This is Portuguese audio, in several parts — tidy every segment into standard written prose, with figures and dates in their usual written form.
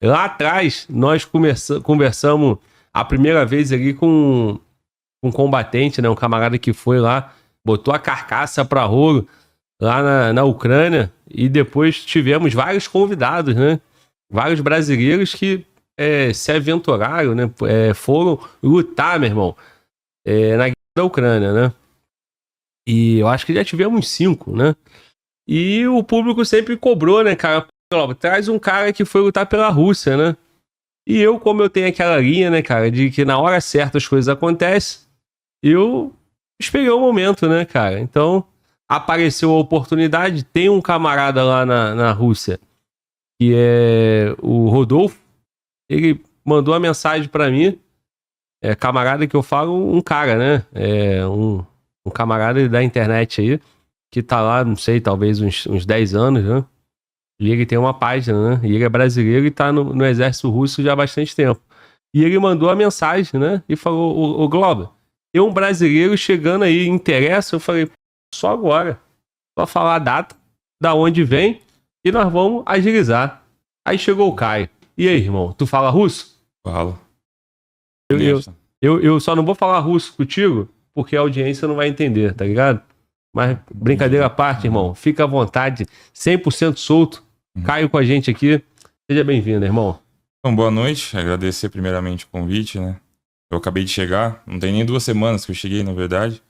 Lá atrás, nós conversamos a primeira vez ali com um combatente, né? Um camarada que foi lá, botou a carcaça pra rolo lá na Ucrânia, e depois tivemos vários convidados, né? Vários brasileiros que se aventuraram, né? Foram lutar, meu irmão, na guerra da Ucrânia, né? E eu acho que já tivemos 5, né? E o público sempre cobrou, né, cara? Traz um cara que foi lutar pela Rússia, né? E eu, como eu tenho aquela linha, né, cara, de que na hora certa as coisas acontecem, eu esperei o momento, né, cara? Então, apareceu a oportunidade. Tem um camarada lá na Rússia, que é o Rodolfo. Ele mandou uma mensagem pra mim. Camarada que eu falo, um cara, né? Um camarada da internet aí, que tá lá, não sei, talvez uns 10 anos, né? E ele tem uma página, né? E ele é brasileiro e tá no exército russo já há bastante tempo. E ele mandou a mensagem, né? E falou, ô Globo, tem um brasileiro chegando aí, interessa? Eu falei, só agora. Só falar a data, da onde vem, e nós vamos agilizar. Aí chegou o Caio. E aí, irmão, tu fala russo? Falo. Eu só não vou falar russo contigo, porque a audiência não vai entender, tá ligado? Mas brincadeira à parte, irmão. Fica à vontade, 100% solto. Caio com a gente aqui. Seja bem-vindo, irmão. Então, boa noite. Agradecer primeiramente o convite, né? Eu acabei de chegar. Não tem nem 2 semanas que eu cheguei, na verdade.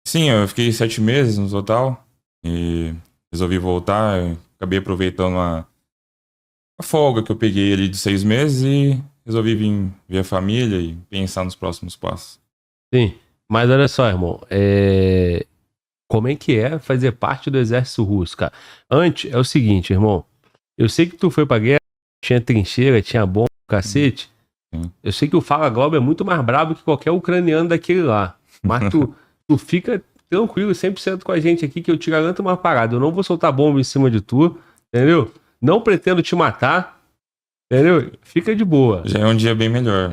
Sim, eu fiquei 7 meses no total. E resolvi voltar. Eu acabei aproveitando a folga que eu peguei ali de 6 meses e resolvi vir ver a família e pensar nos próximos passos. Sim, mas olha só, irmão. Como é que é fazer parte do exército russo, cara? Antes, é o seguinte, irmão. Eu sei que tu foi pra guerra, tinha trincheira, tinha bomba, cacete. Sim. Eu sei que o Fala Globo é muito mais brabo que qualquer ucraniano daquele lá. Mas tu fica tranquilo 100% com a gente aqui, que eu te garanto uma parada. Eu não vou soltar bomba em cima de tu, entendeu? Não pretendo te matar, entendeu? Fica de boa. Já é um dia bem melhor.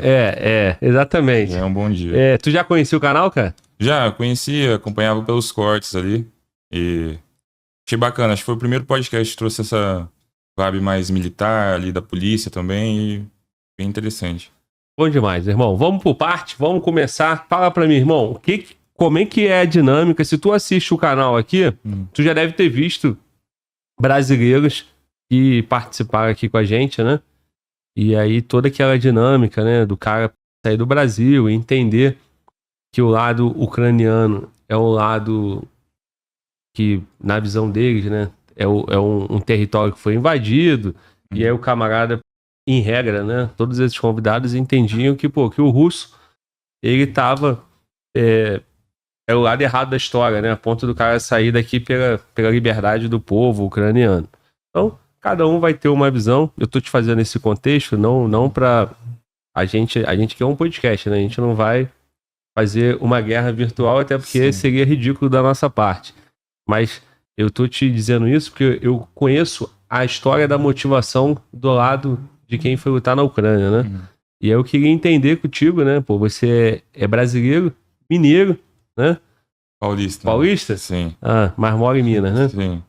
Exatamente. Já é um bom dia. Tu já conhecia o canal, cara? Já, conhecia, acompanhava pelos cortes ali. E achei bacana. Acho que foi o primeiro podcast que trouxe essa vibe mais militar ali da polícia também. E bem interessante. Bom demais, irmão. Vamos por parte, vamos começar. Fala pra mim, irmão, como é que é a dinâmica? Se tu assiste o canal aqui, tu já deve ter visto brasileiros que participaram aqui com a gente, né? E aí toda aquela dinâmica, né, do cara sair do Brasil e entender que o lado ucraniano é um lado que, na visão deles, né, é um território que foi invadido, e aí o camarada, em regra, né, todos esses convidados entendiam que o russo, ele tava é o lado errado da história, né, a ponto do cara sair daqui pela liberdade do povo ucraniano. Então, cada um vai ter uma visão. Eu tô te fazendo esse contexto, não pra... A gente quer um podcast, né, a gente não vai fazer uma guerra virtual, até porque seria ridículo da nossa parte. Mas eu tô te dizendo isso porque eu conheço a história da motivação do lado de quem foi lutar na Ucrânia, né? E aí eu queria entender contigo, né? Pô, você é brasileiro, mineiro, né? Paulista. Paulista? Sim. Ah, mas mora em Minas, né? Sim.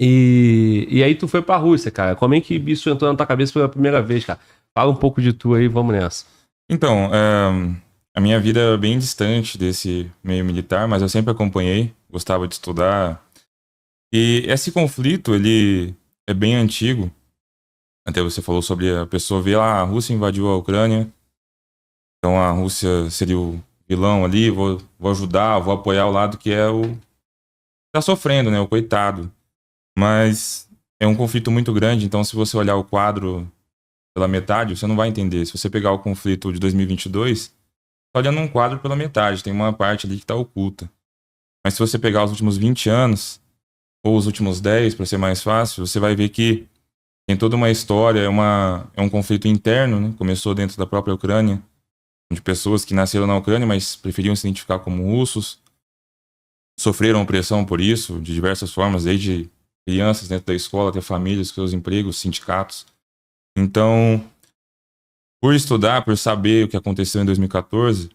E aí tu foi pra Rússia, cara. Como é que isso entrou na tua cabeça pela primeira vez, cara? Fala um pouco de tu aí, vamos nessa. Então, a minha vida é bem distante desse meio militar, mas eu sempre acompanhei, gostava de estudar. E esse conflito, ele é bem antigo. Até você falou sobre a pessoa ver lá, a Rússia invadiu a Ucrânia, então a Rússia seria o vilão ali, vou ajudar, vou apoiar o lado que é o... tá sofrendo, né, o coitado. Mas é um conflito muito grande, então se você olhar o quadro pela metade, você não vai entender. Se você pegar o conflito de 2022, tá olhando um quadro pela metade, tem uma parte ali que tá oculta. Mas se você pegar os últimos 20 anos, ou os últimos 10, para ser mais fácil, você vai ver que tem toda uma história, é um conflito interno, né? Começou dentro da própria Ucrânia, de pessoas que nasceram na Ucrânia, mas preferiam se identificar como russos, sofreram opressão por isso, de diversas formas, desde crianças dentro da escola, até famílias, seus empregos, sindicatos. Então, por estudar, por saber o que aconteceu em 2014,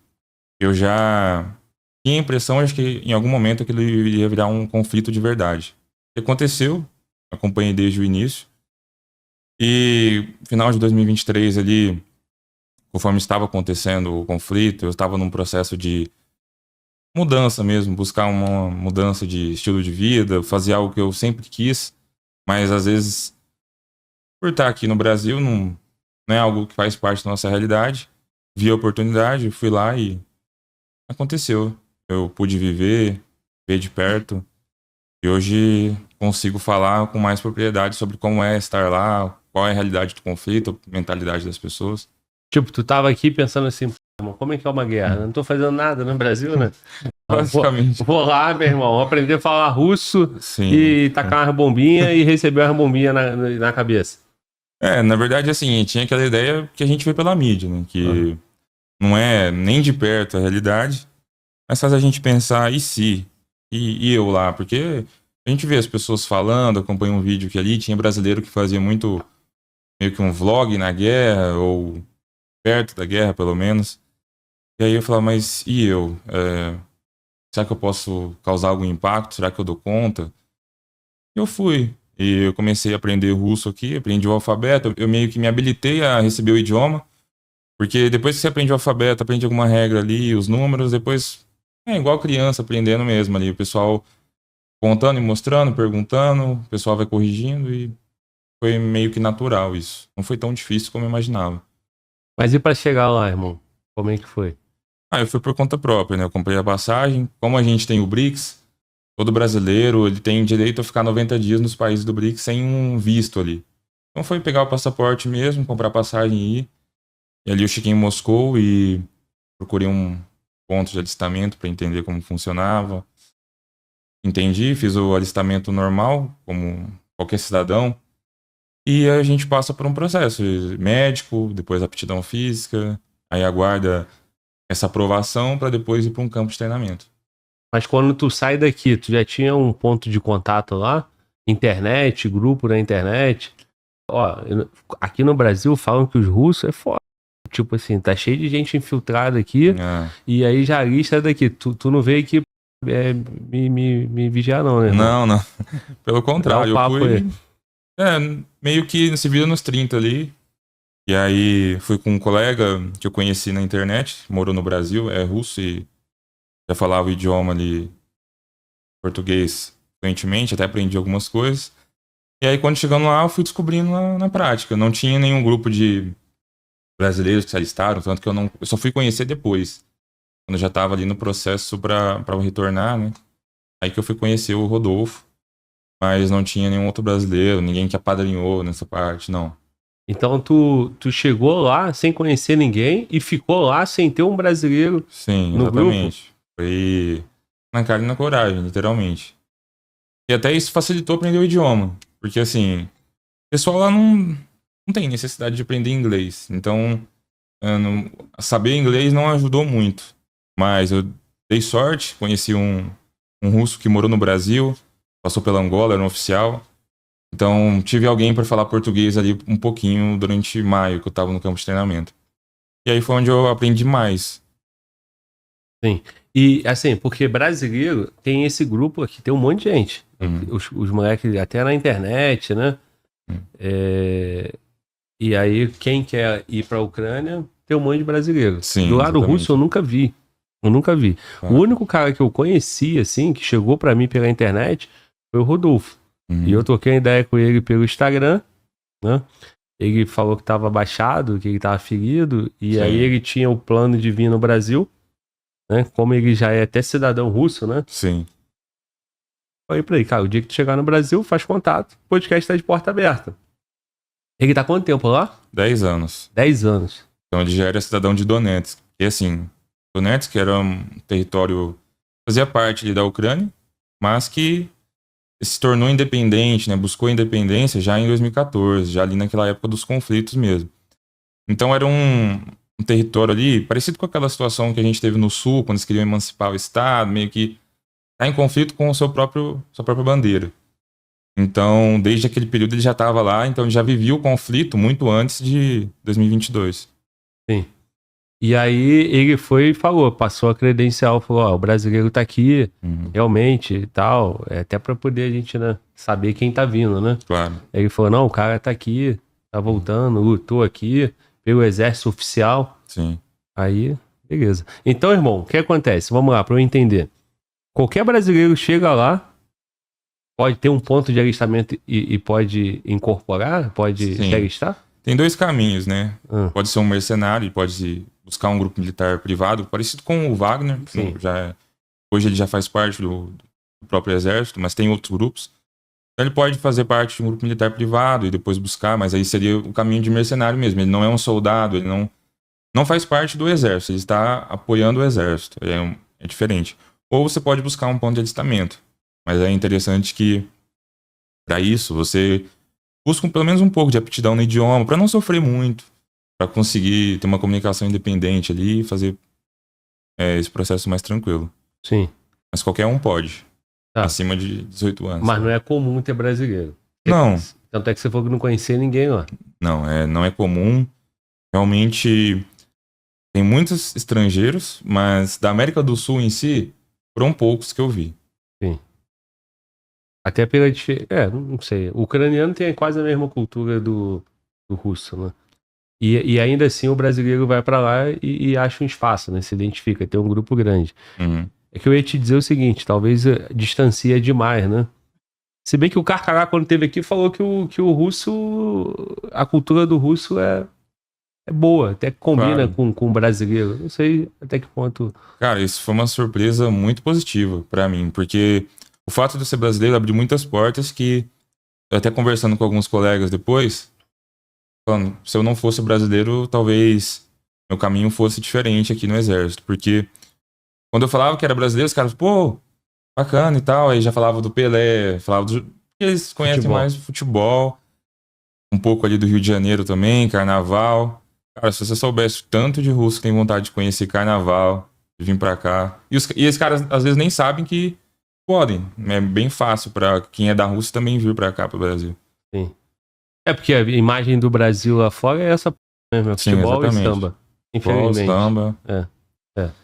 eu já tinha a impressão, acho que em algum momento aquilo iria virar um conflito de verdade. O que aconteceu, acompanhei desde o início, E final de 2023 ali, conforme estava acontecendo o conflito, eu estava num processo de mudança mesmo, buscar uma mudança de estilo de vida, fazer algo que eu sempre quis, mas às vezes, por estar aqui no Brasil, não é algo que faz parte da nossa realidade. Vi a oportunidade, fui lá e aconteceu. Eu pude viver, ver de perto, e hoje consigo falar com mais propriedade sobre como é estar lá, qual é a realidade do conflito, a mentalidade das pessoas. Tipo, tu tava aqui pensando assim, "Pô, irmão, como é que é uma guerra? Eu não tô fazendo nada no Brasil, né? Basicamente. Vou lá, meu irmão, aprender a falar russo Sim. e tacar umas bombinhas e receber umas bombinhas na cabeça. Na verdade, assim, tinha aquela ideia que a gente vê pela mídia, né? Que não é nem de perto a realidade, mas faz a gente pensar, e se? E eu lá? Porque a gente vê as pessoas falando, acompanha um vídeo que ali tinha brasileiro que fazia muito, meio que um vlog na guerra, ou perto da guerra, pelo menos. E aí eu falava, mas e eu? Será que eu posso causar algum impacto? Será que eu dou conta? Eu fui. E eu comecei a aprender russo aqui, aprendi o alfabeto, eu meio que me habilitei a receber o idioma, porque depois que você aprende o alfabeto, aprende alguma regra ali, os números, depois é igual criança aprendendo mesmo ali, o pessoal contando e mostrando, perguntando, o pessoal vai corrigindo e foi meio que natural isso. Não foi tão difícil como eu imaginava. Mas e pra chegar lá, irmão? Como é que foi? Eu fui por conta própria, né? Eu comprei a passagem, como a gente tem o BRICS, todo brasileiro ele tem direito a ficar 90 dias nos países do BRICS sem um visto ali. Então foi pegar o passaporte mesmo, comprar passagem e ir. E ali eu cheguei em Moscou e procurei um ponto de alistamento para entender como funcionava. Entendi, fiz o alistamento normal, como qualquer cidadão. E a gente passa por um processo médico, depois aptidão física, aí aguarda essa aprovação para depois ir para um campo de treinamento. Mas quando tu sai daqui, tu já tinha um ponto de contato lá? Internet, grupo na internet? Ó, aqui no Brasil falam que os russos é foda. Tipo assim, tá cheio de gente infiltrada aqui. E aí já lista daqui. Tu não veio aqui me vigiar não, né, irmão? Não. Pelo contrário, Dá um papo eu fui... aí. Meio que se vira nos 30 ali. E aí fui com um colega que eu conheci na internet, morou no Brasil, é russo e já falava o idioma ali, português fluentemente, até aprendi algumas coisas. E aí quando chegando lá, eu fui descobrindo na prática. Não tinha nenhum grupo de brasileiros que se alistaram, tanto que eu só fui conhecer depois, quando eu já estava ali no processo para retornar, né? Aí que eu fui conhecer o Rodolfo, mas não tinha nenhum outro brasileiro, ninguém que apadrinhou nessa parte, não. Então tu chegou lá sem conhecer ninguém e ficou lá sem ter um brasileiro. Sim, no exatamente. grupo? Foi na cara e na coragem, literalmente. E até isso facilitou aprender o idioma. Porque assim, o pessoal lá não tem necessidade de aprender inglês. Então, saber inglês não ajudou muito. Mas eu dei sorte, conheci um russo que morou no Brasil, passou pela Angola, era um oficial. Então, tive alguém para falar português ali um pouquinho durante maio, que eu estava no campo de treinamento. E aí foi onde eu aprendi mais. Sim. E assim, porque brasileiro tem esse grupo aqui, tem um monte de gente. Os moleques, até na internet, né? E aí, quem quer ir pra Ucrânia, tem um monte de brasileiro. Sim, do lado exatamente. russo, eu nunca vi. O único cara que eu conheci, assim, que chegou pra mim pela internet, foi o Rodolfo. E eu troquei uma ideia com ele pelo Instagram, né? Ele falou que tava baixado, que ele tava ferido, e aí ele tinha o plano de vir no Brasil, né? Como ele já é até cidadão russo, né? Sim. Falei pra ele, cara, o dia que tu chegar no Brasil, faz contato, o podcast tá de porta aberta. Ele tá há quanto tempo lá? 10 anos. 10 anos. Então ele já era cidadão de Donetsk. E assim, Donetsk era um território, fazia parte ali da Ucrânia, mas que se tornou independente, né? Buscou independência já em 2014, já ali naquela época dos conflitos mesmo. Então era um território ali, parecido com aquela situação que a gente teve no Sul, quando eles queriam emancipar o Estado, meio que tá em conflito com sua própria bandeira. Então, desde aquele período ele já estava lá, então ele já vivia o conflito muito antes de 2022. Sim. E aí ele foi e falou, passou a credencial, falou, ó, o brasileiro tá aqui, realmente, e tal, até pra poder a gente, né, saber quem tá vindo, né? Claro. Aí ele falou, não, o cara tá aqui, tá voltando, lutou aqui pelo exército oficial. Sim. Aí, beleza. Então, irmão, o que acontece? Vamos lá, pra eu entender. Qualquer brasileiro chega lá, pode ter um ponto de alistamento e pode incorporar? Pode se Sim. alistar? Tem 2 caminhos, né? Ah, Pode ser um mercenário, pode buscar um grupo militar privado, parecido com o Wagner. Sim. Hoje ele já faz parte do próprio exército, mas tem outros grupos. Então ele pode fazer parte de um grupo militar privado e depois buscar, mas aí seria o caminho de mercenário mesmo. Ele não é um soldado, ele não faz parte do exército, ele está apoiando o exército. É diferente. Ou você pode buscar um ponto de alistamento. Mas é interessante que, para isso, você busca pelo menos um pouco de aptidão no idioma, para não sofrer muito, para conseguir ter uma comunicação independente ali e fazer esse processo mais tranquilo. sim. Mas qualquer um pode, Tá. acima de 18 anos. Mas não é comum ter brasileiro. Não. Tanto é que você falou que não conhecia ninguém lá. Não é comum. Realmente tem muitos estrangeiros, mas da América do Sul em si, foram poucos que eu vi. Sim. Até pela diferença. Não sei. O ucraniano tem quase a mesma cultura do russo, né? E ainda assim o brasileiro vai pra lá e acha um espaço, né? Se identifica, tem um grupo grande. Uhum. É que eu ia te dizer o seguinte, talvez distancia demais, né? Se bem que o Carcará, quando esteve aqui, falou que o russo, a cultura do russo é boa, até que combina Claro. com o brasileiro. Não sei até que ponto. Cara, isso foi uma surpresa muito positiva pra mim, porque o fato de eu ser brasileiro abriu muitas portas que, eu até conversando com alguns colegas depois, falando, se eu não fosse brasileiro, talvez meu caminho fosse diferente aqui no exército, porque quando eu falava que era brasileiro, os caras, pô, bacana e tal, aí já falava do Pelé, falava do... Eles conhecem Futebol. mais futebol, um pouco ali do Rio de Janeiro também, carnaval. Cara, se você soubesse tanto de russo que tem vontade de conhecer carnaval, de vir pra cá. E esses caras às vezes nem sabem que podem. É bem fácil pra quem é da Rússia também vir pra cá, pro Brasil. Sim. É porque a imagem do Brasil lá fora é essa mesmo, é Sim, futebol e exatamente. samba. Futebol, Infelizmente. samba. É.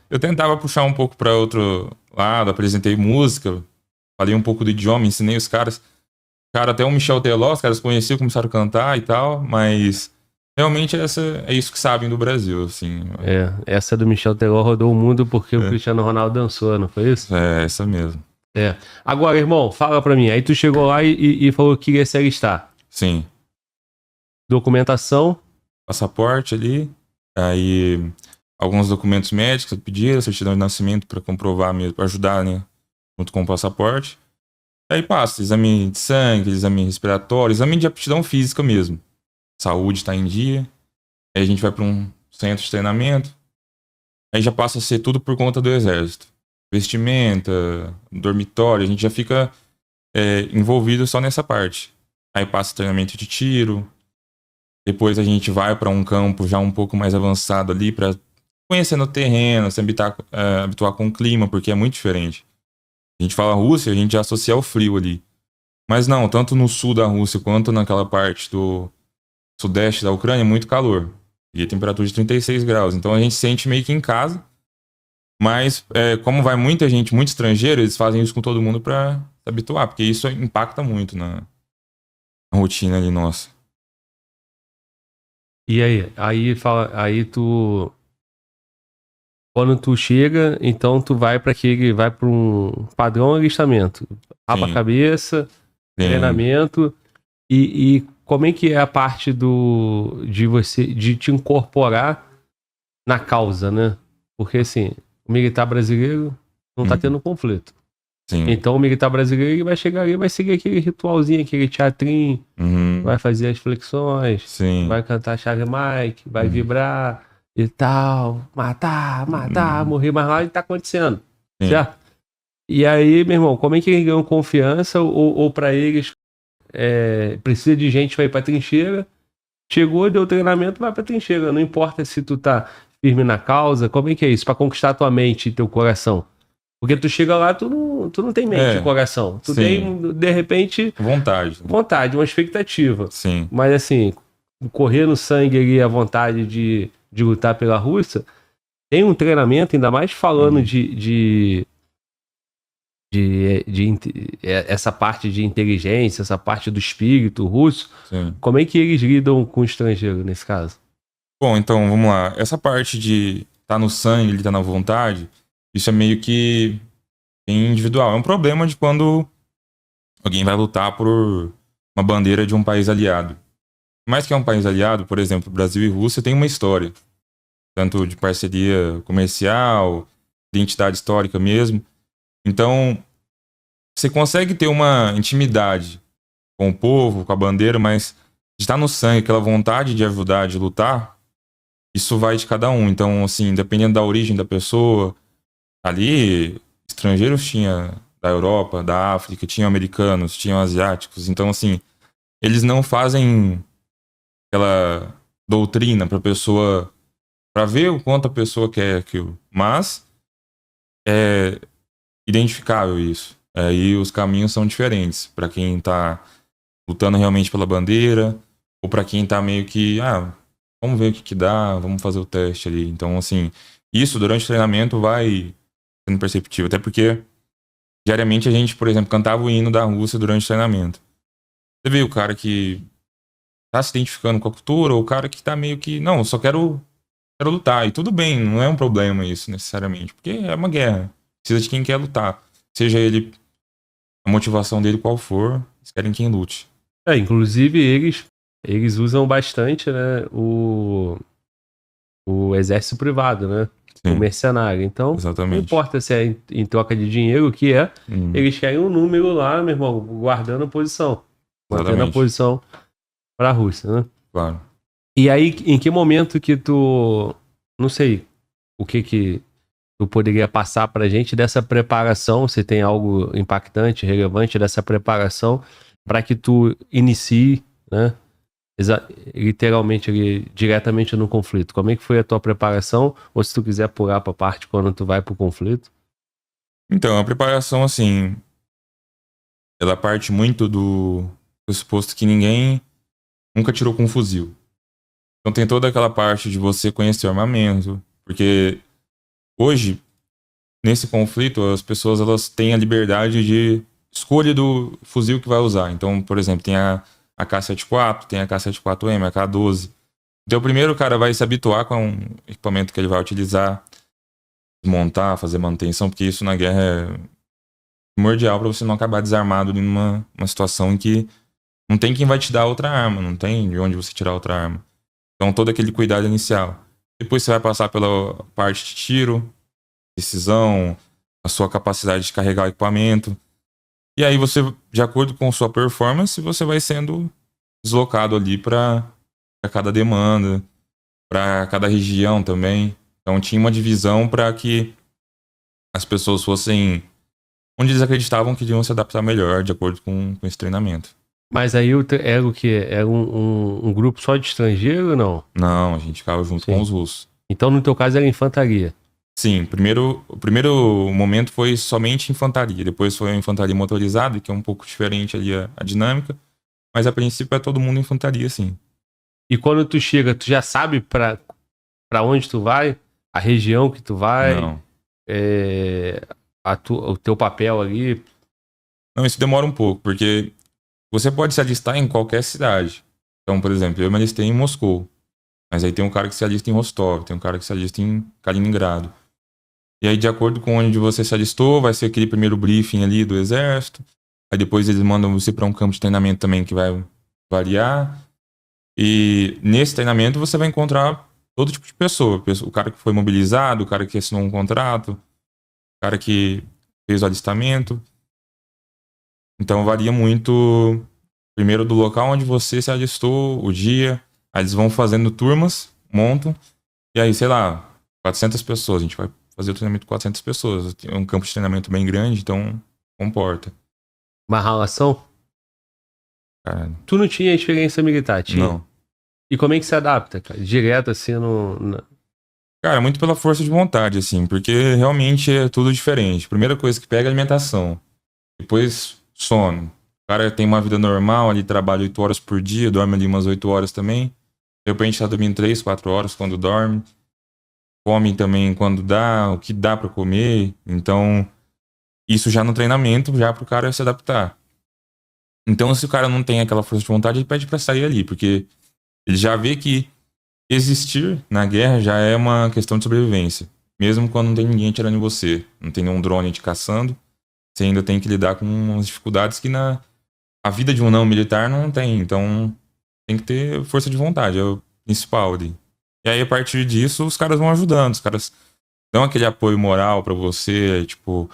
Eu tentava puxar um pouco pra outro lado, apresentei música, falei um pouco do idioma, ensinei os caras. Cara, até o Michel Teló, os caras conheciam, começaram a cantar e tal, mas realmente é isso que sabem do Brasil, assim. Essa do Michel Teló rodou o mundo porque o Cristiano Ronaldo dançou, não foi isso? É, essa mesmo. Agora, irmão, fala pra mim. Aí tu chegou lá e falou que queria se alistar. Sim. Documentação. Passaporte ali, aí alguns documentos médicos pediram, certidão de nascimento para comprovar mesmo, para ajudar, né, junto com o passaporte. Aí passa exame de sangue, exame respiratório, exame de aptidão física mesmo. Saúde está em dia. Aí a gente vai para um centro de treinamento. Aí já passa a ser tudo por conta do exército. Vestimenta, dormitório, a gente já fica envolvido só nessa parte. Aí passa treinamento de tiro. Depois a gente vai para um campo já um pouco mais avançado ali para conhecendo o terreno, se habituar com o clima, porque é muito diferente. A gente fala Rússia, a gente já associa ao frio ali. Mas não, tanto no sul da Rússia quanto naquela parte do sudeste da Ucrânia é muito calor. E a temperatura de 36 graus. Então a gente se sente meio que em casa. Mas como vai muita gente, muito estrangeiro, eles fazem isso com todo mundo para se habituar, porque isso impacta muito na rotina ali nossa. E aí? Aí tu. Quando tu chega, então tu vai para um padrão alistamento. Rapa a cabeça, treinamento. E como é que é a parte de te incorporar na causa, né? Porque assim, o militar brasileiro não tá tendo conflito. Sim. Então o militar brasileiro vai chegar ali, vai seguir aquele ritualzinho, aquele teatrinho, vai fazer as flexões, vai cantar Chave Mike, vai vibrar e tal, matar, morrer, mas lá tá acontecendo, certo? E aí, meu irmão, como é que eles ganham confiança ou pra eles precisa de gente pra ir pra trincheira, chegou, deu treinamento, vai pra trincheira, não importa se tu tá firme na causa, como é que é isso? Pra conquistar tua mente e teu coração. Porque tu chega lá, tu não tem mente e coração. Tu tem, de repente... Vontade, uma expectativa. Sim. Mas assim, correr no sangue ali, a vontade de lutar pela Rússia, tem um treinamento, ainda mais falando de essa parte de inteligência, essa parte do espírito russo. Sim. Como é que eles lidam com o estrangeiro nesse caso? Bom, então, vamos lá. Essa parte de tá no sangue, ele tá na vontade, isso é meio que individual. É um problema de quando alguém vai lutar por uma bandeira de um país aliado. Mais que é um país aliado, por exemplo, Brasil e Rússia tem uma história, tanto de parceria comercial, identidade histórica mesmo. Então, você consegue ter uma intimidade com o povo, com a bandeira, mas de estar no sangue, aquela vontade de ajudar, de lutar, isso vai de cada um. Então, assim, dependendo da origem da pessoa, ali, estrangeiros tinha da Europa, da África, tinham americanos, tinham asiáticos. Então, assim, eles não fazem aquela doutrina pra pessoa, pra ver o quanto a pessoa quer aquilo. Mas é identificável isso. Aí os caminhos são diferentes pra quem tá lutando realmente pela bandeira, ou pra quem tá meio que, vamos ver o que dá, vamos fazer o teste ali. Então, assim, isso durante o treinamento vai sendo perceptível. Até porque, diariamente, a gente, por exemplo, cantava o hino da Rússia durante o treinamento. Você vê o cara que tá se identificando com a cultura, ou o cara que tá meio que, não, eu só quero lutar. E tudo bem, não é um problema isso, necessariamente. Porque é uma guerra. Precisa de quem quer lutar. Seja ele, a motivação dele qual for, eles querem quem lute. Inclusive eles usam bastante, né, o exército privado, né? Sim, o mercenário. Então, exatamente. não importa se é em troca de dinheiro, o que é, eles querem um número lá, meu irmão, guardando a posição. Mantendo a posição pra Rússia, né? Claro. E aí, em que momento que tu... Não sei o que tu poderia passar pra gente dessa preparação, se tem algo impactante, relevante dessa preparação, para que tu inicie, né? Literalmente, diretamente no conflito. Como é que foi a tua preparação? Ou se tu quiser pular pra parte quando tu vai pro conflito? Então, a preparação, assim, ela parte muito do pressuposto que ninguém nunca tirou com um fuzil. Então tem toda aquela parte de você conhecer o armamento, porque hoje, nesse conflito, as pessoas elas têm a liberdade de escolha do fuzil que vai usar. Então, por exemplo, tem a AK-74, tem a AK-74M, a AK-12. Então, primeiro o cara vai se habituar com o equipamento que ele vai utilizar, desmontar, fazer manutenção, porque isso na guerra é primordial para você não acabar desarmado numa situação em que não tem quem vai te dar outra arma, não tem de onde você tirar outra arma. Então, todo aquele cuidado inicial. Depois você vai passar pela parte de tiro, precisão, a sua capacidade de carregar o equipamento. E aí você, de acordo com sua performance, você vai sendo deslocado ali para cada demanda, para cada região também. Então tinha uma divisão para que as pessoas fossem onde eles acreditavam que iam se adaptar melhor, de acordo com esse treinamento. Mas aí era o quê? Era um grupo só de estrangeiro ou não? Não, a gente ficava junto com os russos. Então, no teu caso, era infantaria? Sim, o primeiro momento foi somente infantaria. Depois foi a infantaria motorizada, que é um pouco diferente ali a dinâmica. Mas a princípio é todo mundo infantaria, sim. E quando tu chega, tu já sabe pra onde tu vai? A região que tu vai? Não. O teu papel ali? Não, isso demora um pouco, porque você pode se alistar em qualquer cidade. Então, por exemplo, eu me alistei em Moscou. Mas aí tem um cara que se alista em Rostov, tem um cara que se alista em Kaliningrado. E aí, de acordo com onde você se alistou, vai ser aquele primeiro briefing ali do exército. Aí depois eles mandam você para um campo de treinamento também que vai variar. E nesse treinamento você vai encontrar todo tipo de pessoa. O cara que foi mobilizado, o cara que assinou um contrato, o cara que fez o alistamento. Então varia muito, primeiro do local onde você se alistou, o dia. Aí eles vão fazendo turmas, montam. E aí, sei lá, 400 pessoas. A gente vai fazer o treinamento com 400 pessoas. É um campo de treinamento bem grande, então comporta. Uma relação? Cara, tu não tinha experiência militar, tinha? Não. E como é que se adapta, cara? Direto assim Cara, muito pela força de vontade, assim, porque realmente é tudo diferente. Primeira coisa que pega é alimentação. Depois, sono. O cara tem uma vida normal, ali trabalha 8 horas por dia, dorme ali umas 8 horas também. De repente tá dormindo 3, 4 horas quando dorme. Come também quando dá, o que dá pra comer. Então, Isso já no treinamento, já pro cara se adaptar. Então, se o cara não tem aquela força de vontade, ele pede pra sair ali, porque ele já vê que existir na guerra já é uma questão de sobrevivência. Mesmo quando não tem ninguém atirando em você, não tem nenhum drone te caçando, você ainda tem que lidar com umas dificuldades que a vida de um não militar não tem. Então, tem que ter força de vontade, é o principal ali. E aí, a partir disso, os caras vão ajudando, os caras dão aquele apoio moral pra você, tipo,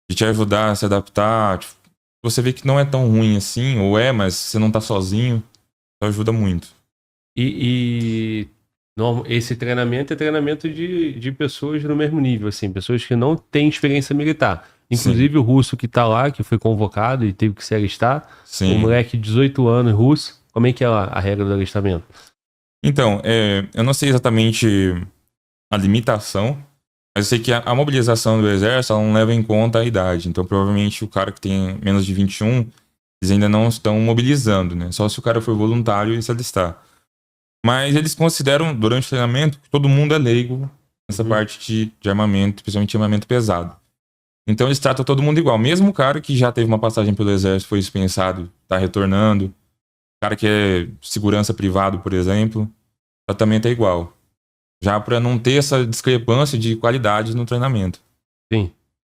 de te ajudar a se adaptar. Tipo, você vê que não é tão ruim assim, ou é, mas você não tá sozinho, isso ajuda muito. Esse treinamento é treinamento de pessoas no mesmo nível, assim, pessoas que não têm experiência militar. Sim, Inclusive o russo que tá lá, que foi convocado e teve que se alistar, o sim. moleque de 18 anos russo, como é que é a regra do alistamento? Então, eu não sei exatamente a limitação, mas eu sei que a mobilização do exército ela não leva em conta a idade. Então, provavelmente, o cara que tem menos de 21, eles ainda não estão mobilizando, né? Só se o cara for voluntário e se alistar. Mas eles consideram, durante o treinamento, que todo mundo é leigo nessa Uhum. parte de armamento, principalmente armamento pesado. Então, eles tratam todo mundo igual. Mesmo o cara que já teve uma passagem pelo exército, foi dispensado, tá retornando. O cara que é segurança privado, por exemplo, o tratamento é igual. Já para não ter essa discrepância de qualidade no treinamento. Sim.